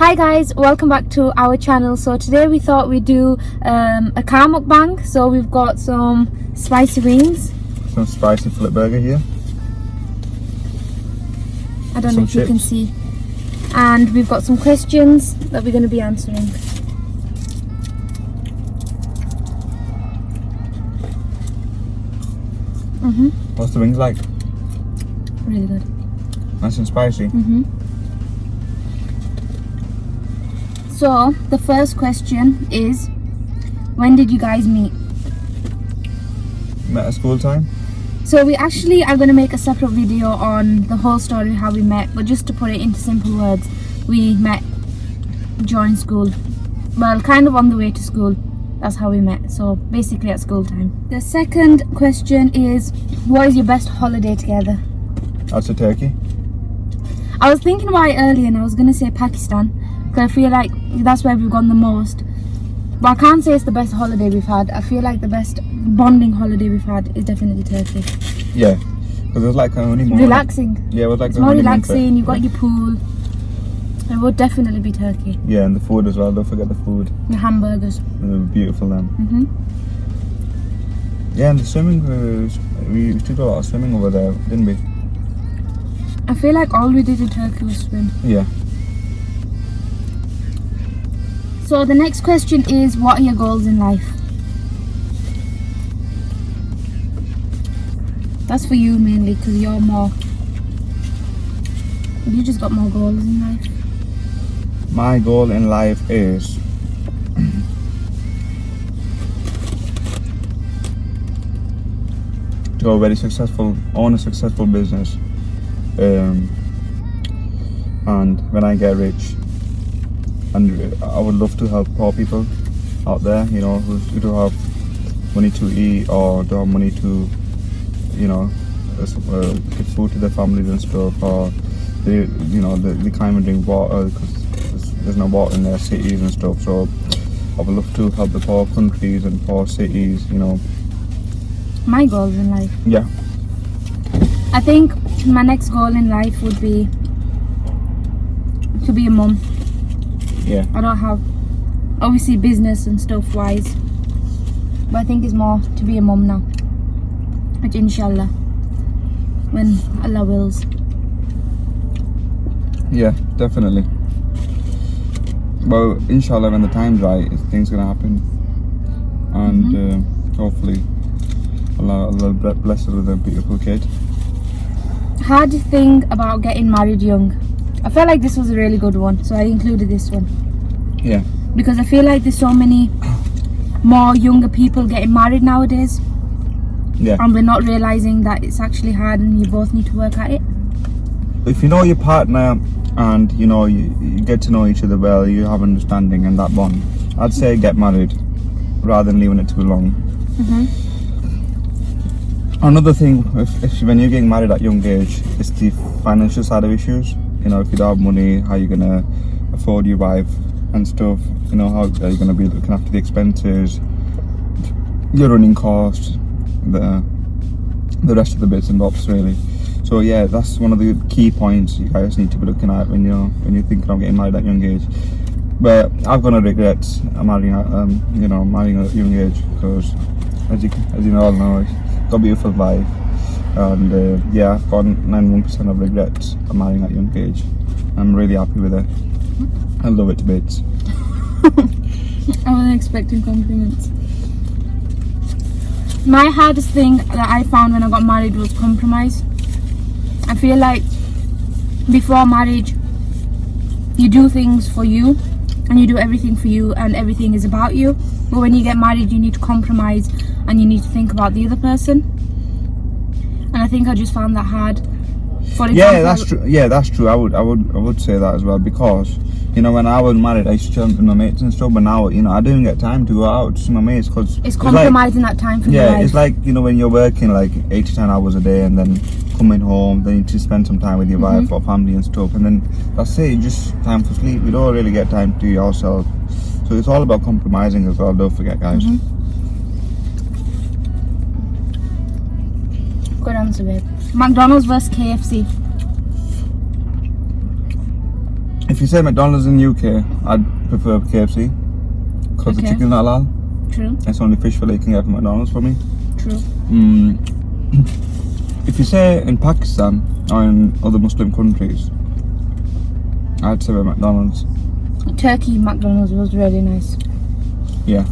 Hi guys, welcome back to our channel. So today we thought we'd do a car mukbang. So we've got some spicy wings, some spicy flip burger here. I don't know if you can see. And we've got some questions that we're going to be answering. What's the wings like? Really good. Nice and spicy. So the first question is, when did you guys meet? Met at school time. So we actually are going to make a separate video on the whole story how we met, but just to put it into simple words, we met during school. Well, kind of on the way to school. That's how we met. So basically at school time. The second question is, what is your best holiday together? I'd say Turkey. I was thinking about it earlier and I was going to say Pakistan, because I feel like that's where we've gone the most. But I can't say it's the best holiday we've had. I feel like the best bonding holiday we've had is definitely Turkey. Yeah, because it was like only more relaxing. Yeah, it was like it's more relaxing. You've got your pool. It would definitely be Turkey. Yeah, and the food as well. Don't forget the food. The hamburgers. They were beautiful then. Yeah, and the swimming. We used to do a lot of swimming over there, didn't we? I feel like all we did in Turkey was swim. Yeah. So the next question is, what are your goals in life? That's for you mainly, because you just got more goals in life. My goal in life is to own a successful business, and when I get rich, and I would love to help poor people out there, you know, who don't have money to eat or don't have money to, you know, give food to their families and stuff, or they can't even drink water because there's no water in their cities and stuff. So I would love to help the poor countries and poor cities, you know. My goals in life? Yeah. I think my next goal in life would be to be a mum. Yeah. I don't have, obviously, business and stuff wise, but I think it's more to be a mum now, which inshallah, when Allah wills. Yeah, definitely. Well, inshallah, when the time's right, things gonna happen, and hopefully Allah bless us with a beautiful kid. How do you think about getting married young? I felt like this was a really good one, so I included this one. Yeah. Because I feel like there's so many more younger people getting married nowadays. Yeah. And we're not realising that it's actually hard and you both need to work at it. If you know your partner and you know you get to know each other well, you have understanding and that bond, I'd say get married rather than leaving it too long. Another thing, if when you're getting married at a young age, it's the financial side of issues. You know, if you don't have money, how you're gonna afford your wife and stuff. You know, how are you gonna be looking after the expenses, your running costs, the rest of the bits and bobs, really. So yeah, that's one of the key points you guys need to be looking at when you're thinking of getting married at a young age. But I've got no regrets marrying at a young age, because as you all know, it's got a beautiful life. And yeah, I've got 91% of regrets of marrying at a young age. I'm really happy with it. I love it to bits. I wasn't expecting compliments. My hardest thing that I found when I got married was compromise. I feel like before marriage, you do things for you and you do everything for you and everything is about you. But when you get married, you need to compromise and you need to think about the other person. And I think I just found that hard. For example, yeah, that's true. Yeah, that's true. I would say that as well, because you know, when I was married, I used to chill with my mates and stuff. But now, you know, I didn't get time to go out to see my mates because it's compromising that time for your life. Yeah, it's like, you know, when you're working like 8 to 10 hours a day and then coming home, then you need to spend some time with your wife or family and stuff, and then that's it. Just time for sleep. We don't really get time to yourself. So it's all about compromising as well. Don't forget, guys. Good answer, babe. McDonald's versus KFC. you say McDonald's in the UK, I'd prefer KFC because the Okay. chicken's not halal. True. It's only fish fillet you can get from McDonald's for me. True. If you say in Pakistan or in other Muslim countries, I'd say McDonald's. Turkey McDonald's was really nice. Yeah.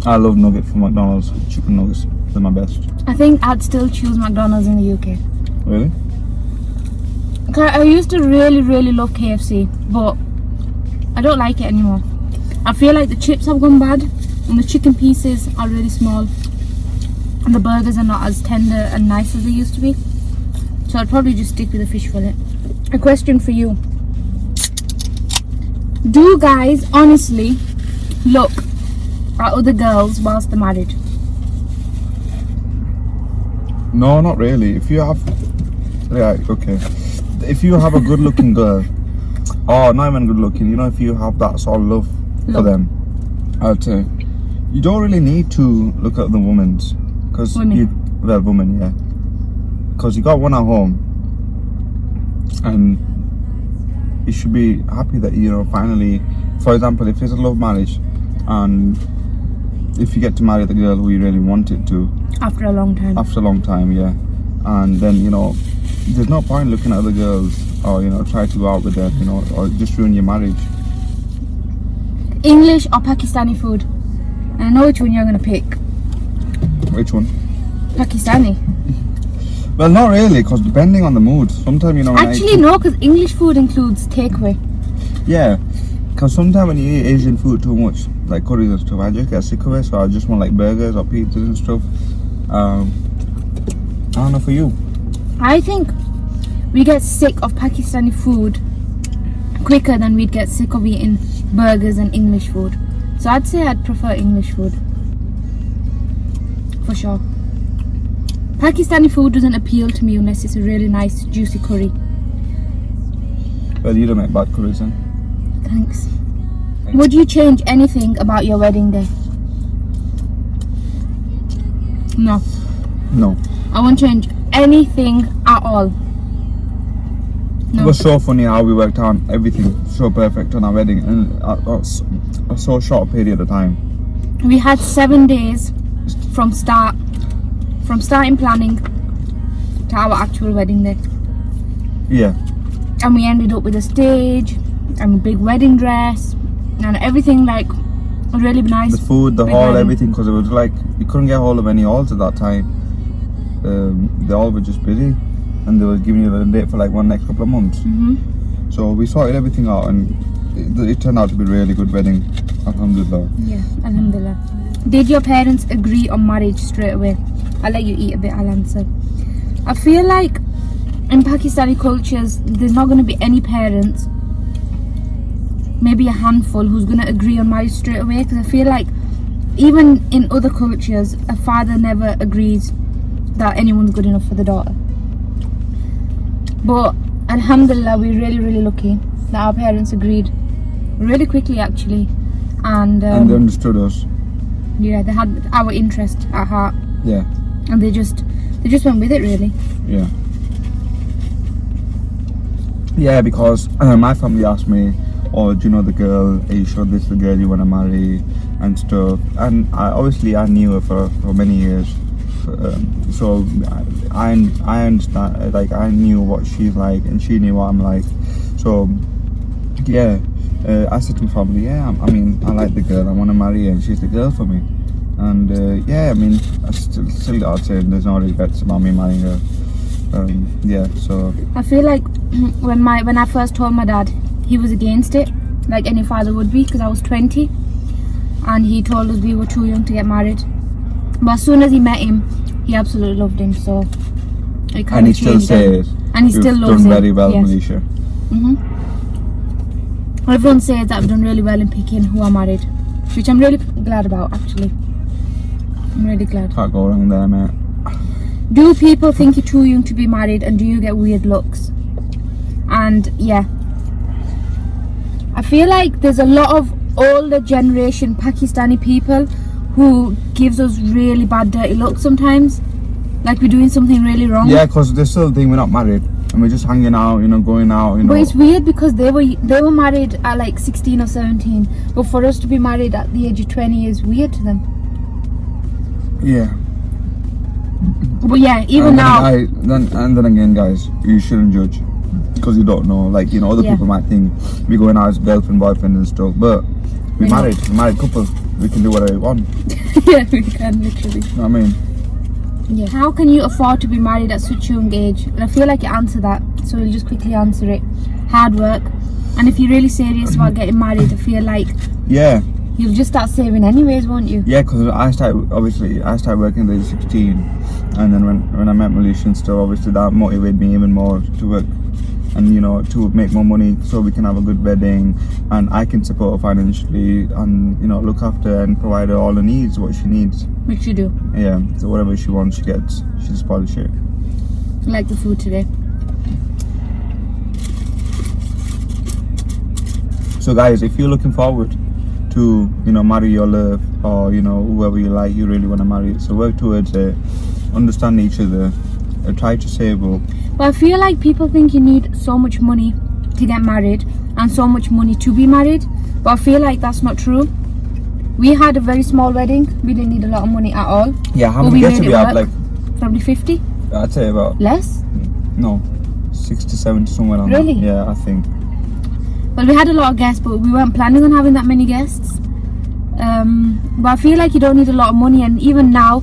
I love nuggets from McDonald's. Chicken nuggets. They're my best. I think I'd still choose McDonald's in the UK. Really? I used to really love KFC, but I don't like it anymore. I feel like the chips have gone bad and the chicken pieces are really small and the burgers are not as tender and nice as they used to be. So I'd probably just stick with the fish fillet. A question for you. Do guys honestly look at other girls whilst they're married? No, not really. If you have... Yeah, okay. If you have a good looking girl, or not even good looking, you know, if you have that sort of love for them, I'd say you don't really need to look at the women's, because women, yeah, because you got one at home, and you should be happy that, you know, finally, for example, if it's a love marriage, and if you get to marry the girl who you really wanted to After a long time, yeah, and then, you know, there's no point looking at other girls or, you know, try to go out with them, you know, or just ruin your marriage. English or Pakistani food? And I know which one you're going to pick. Which one? Pakistani. Well, not really, because depending on the mood, sometimes, you know, when Actually, no, because English food includes takeaway. yeah, because sometimes when you eat Asian food too much, like curries and stuff, I just get sick of it, so I just want like burgers or pizzas and stuff. I don't know for you. I think we get sick of Pakistani food quicker than we'd get sick of eating burgers and English food. So I'd say I'd prefer English food. For sure. Pakistani food doesn't appeal to me unless it's a really nice juicy curry. Well, you don't make bad curries then. Thanks. Would you change anything about your wedding day? No. No. I won't change anything at all. No. It was so funny how we worked out everything so perfect on our wedding in a so short period of time. We had 7 days from starting planning to our actual wedding day. Yeah. And we ended up with a stage and a big wedding dress and everything, like really nice. The food, the big hall, wedding. everything, because it was like you couldn't get hold of any halls at that time. They all were just busy, and they were giving you a date for like one next couple of months. So we sorted everything out, and it turned out to be a really good wedding. Alhamdulillah. Yeah, alhamdulillah. Did your parents agree on marriage straight away? I'll let you eat a bit, I'll answer. I feel like in Pakistani cultures, there's not going to be any parents, maybe a handful, who's going to agree on marriage straight away, because I feel like even in other cultures, a father never agrees that anyone's good enough for the daughter. But alhamdulillah, we're really lucky that our parents agreed really quickly, actually, and they understood us. Yeah, they had our interest at heart. Yeah. And they just went with it, really. Yeah. Yeah, because my family asked me, "Oh, do you know the girl? Are you sure this is the girl you want to marry?" and stuff. And I knew her for many years. So I understand, like, I knew what she's like and she knew what I'm like. So yeah, I said to my family, yeah, I mean, I like the girl, I want to marry her and she's the girl for me. And yeah, I mean, I still I'd say there's no regrets about me marrying her. Yeah, so I feel like when I first told my dad, he was against it, like any father would be, because I was 20 and he told us we were too young to get married. But as soon as he met him, he absolutely loved him. So it kind and he of still changed him. says, And he still loves him. done very well, yes. Malaysia. Everyone says that I've done really well in picking who I married, which I'm really glad about, actually. I'm really glad. Can't go wrong there, mate. Do people think you're too young to be married, and do you get weird looks? And yeah, I feel like there's a lot of older generation Pakistani people who gives us really bad dirty looks sometimes, like we're doing something really wrong. Yeah, because they still think we're not married. and we're just hanging out, you know, going out, you know. But it's weird because they were married at like 16 or 17, but for us to be married at the age of 20 is weird to them. Yeah. But yeah, even now. Then again, guys, you shouldn't judge because you don't know. Like, you know, other people might think we're going out as girlfriend, boyfriend and stuff, but we're married couple. We can do whatever we want. Yeah, we can literally. You know what I mean? Yeah. How can you afford to be married at such a young age? And I feel like you answer that, so we'll just quickly answer it. Hard work. And if you're really serious about getting married, I feel like you'll just start saving anyways, won't you? Yeah, because I started working at the age of 16, and then when I met Malaysia and stuff, obviously that motivated me even more to work and, you know, to make more money so we can have a good wedding and I can support her financially and, you know, look after and provide her all the needs, what she needs. Which you do. Yeah, so whatever she wants, she gets. She just polish it. I like the food today. So guys, if you're looking forward to, you know, marry your love, or, you know, whoever you like, you really want to marry, so work towards it, understand each other, try to save up. But I feel like people think you need so much money to get married and so much money to be married, but I feel like that's not true. We had a very small wedding. We didn't need a lot of money at all. Yeah, how many guests did we have? Like probably 50. I'd say about less. No, 60, 70, somewhere around. Really? That. Yeah, I think. Well, we had a lot of guests, but we weren't planning on having that many guests. But I feel like you don't need a lot of money, and even now,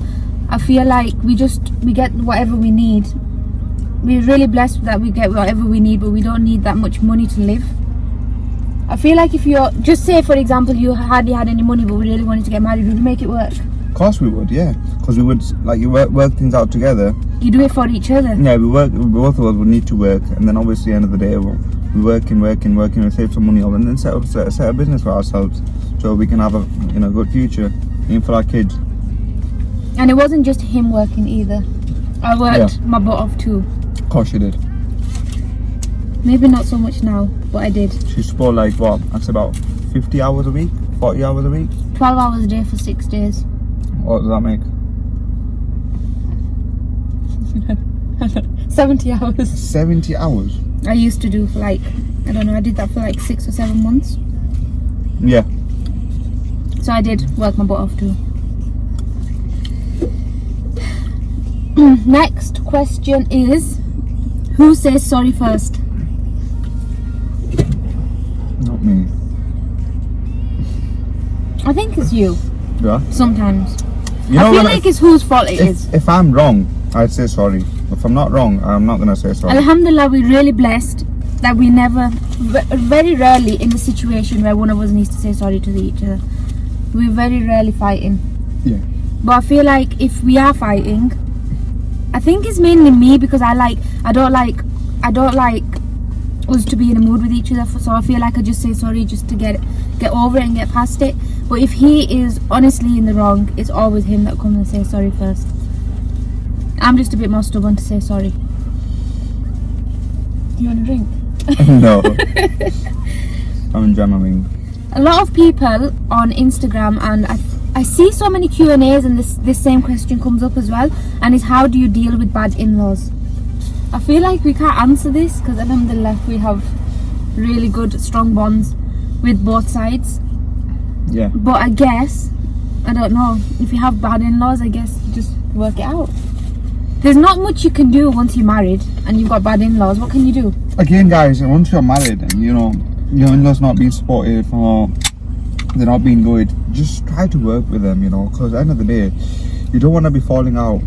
I feel like we get whatever we need. We're really blessed that we get whatever we need, but we don't need that much money to live. I feel like if you're, just say for example, you hardly had any money, but we really wanted to get married, would you make it work? Of course we would, yeah. Because we would, like, you work things out together. You do it for each other. Yeah, both of us would need to work, and then obviously at the end of the day, we working, we save some money up, and then set a business for ourselves, so we can have a, you know, good future, even for our kids. And it wasn't just him working either. I worked my butt off too. Of course you did. Maybe not so much now, but I did. She spent like what? That's about 50 hours a week, 40 hours a week. 12 hours a day for 6 days. What does that make? 70 hours. 70 hours? I used to do for like, I don't know, I did that for like 6 or 7 months. Yeah. So I did work my butt off too. Next question is, who says sorry first? Not me. I think it's you. Yeah? Sometimes. You know, I feel like it's whose fault it is. If I'm wrong, I'd say sorry. If I'm not wrong, I'm not going to say sorry. Alhamdulillah, we're really blessed that we never, very rarely in the situation where one of us needs to say sorry to each other. We're very rarely fighting. Yeah. But I feel like if we are fighting, I think it's mainly me, because I don't like us to be in a mood with each other, so I feel like I just say sorry just to get over it and get past it. But if he is honestly in the wrong, it's always him that comes and says sorry first. I'm just a bit more stubborn to say sorry. Do you want a drink? No. I'm enjoying. A lot of people on Instagram, and I see so many Q&As, and this same question comes up as well, and it's how do you deal with bad in-laws? I feel like we can't answer this because alhamdulillah we have really good strong bonds with both sides. Yeah. But I guess, I don't know, if you have bad in-laws, I guess you just work it out. There's not much you can do once you're married and you've got bad in-laws. What can you do? Again, guys, once you're married and, you know, your in-laws not being supportive or they're not being good, just try to work with them, you know, because at the end of the day, you don't want to be falling out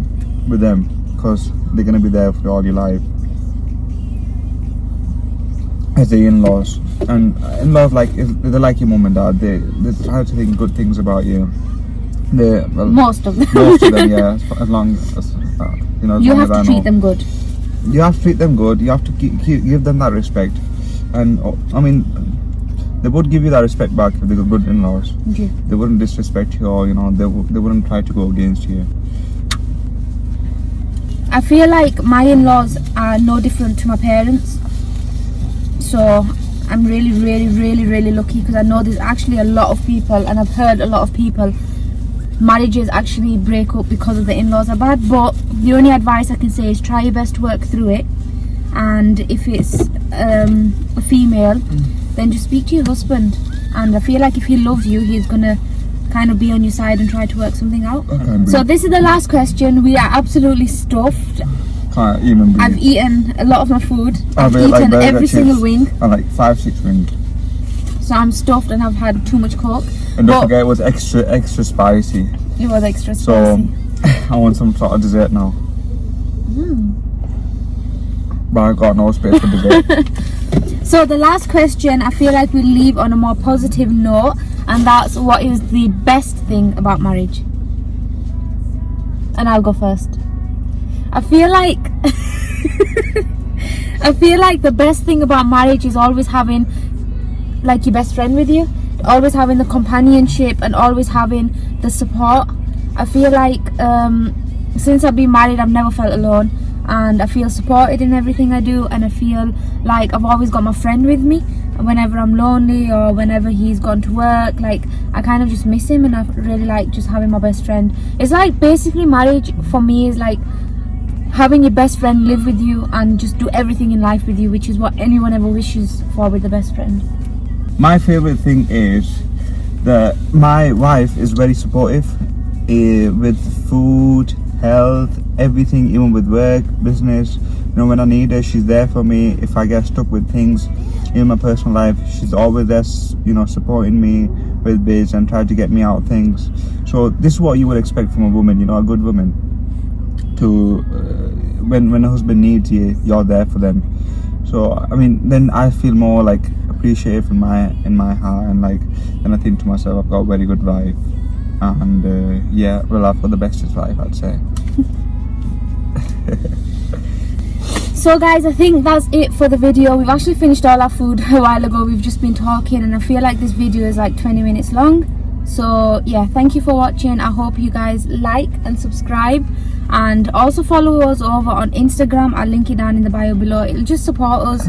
with them because they're going to be there for all your life as the in-laws. And in-laws, like, they're like your mum and dad. They try to think good things about you. Most of them. Most of them, yeah. As long as you know. You have to treat them good. You have to treat them good. You have to give them that respect. And I mean, they would give you that respect back if they were good in-laws. Okay. They wouldn't disrespect you, or, you know, they wouldn't try to go against you. I feel like my in-laws are no different to my parents. So I'm really, really, really, really lucky, because I know there's actually a lot of people, and I've heard a lot of people, marriages actually break up because of the in-laws are bad. But the only advice I can say is try your best to work through it, and if it's a female, then just speak to your husband. And I feel like if he loves you, he's gonna kind of be on your side and try to work something out. So this is the last question. We are absolutely stuffed. Can't even breathe. I've eaten a lot of my food. I've eaten eaten like every single wing. And like 5-6 wings. So I'm stuffed and I've had too much coke. And don't forget, it was extra spicy. It was extra spicy. So I want some sort of dessert now. But I got no space for dessert. So the last question, I feel like we leave on a more positive note, and that's what is the best thing about marriage? And I'll go first. I feel like the best thing about marriage is always having like your best friend with you, always having the companionship and always having the support. I feel like since I've been married, I've never felt alone, and I feel supported in everything I do, and I feel like I've always got my friend with me whenever I'm lonely or whenever he's gone to work. Like, I kind of just miss him, and I really like just having my best friend. It's like basically marriage for me is like having your best friend live with you and just do everything in life with you, which is what anyone ever wishes for with a best friend. My favorite thing is that my wife is very supportive with food, health, everything, even with work, business. You know, when I need her, she's there for me. If I get stuck with things in my personal life, she's always there, you know, supporting me with biz and trying to get me out of things. So this is what you would expect from a woman, you know, a good woman. To when a husband needs you, you're there for them. So I mean, then I feel more like appreciative in my heart, and like then I think to myself, I've got a very good vibe, and yeah, well, I've got the bestest life, I'd say. So guys, I think that's it for the video. We've actually finished all our food a while ago. We've just been talking, and I feel like this video is like 20 minutes long. So yeah, thank you for watching. I hope you guys like and subscribe, and also follow us over on Instagram. I'll link it down in the bio below. It'll just support us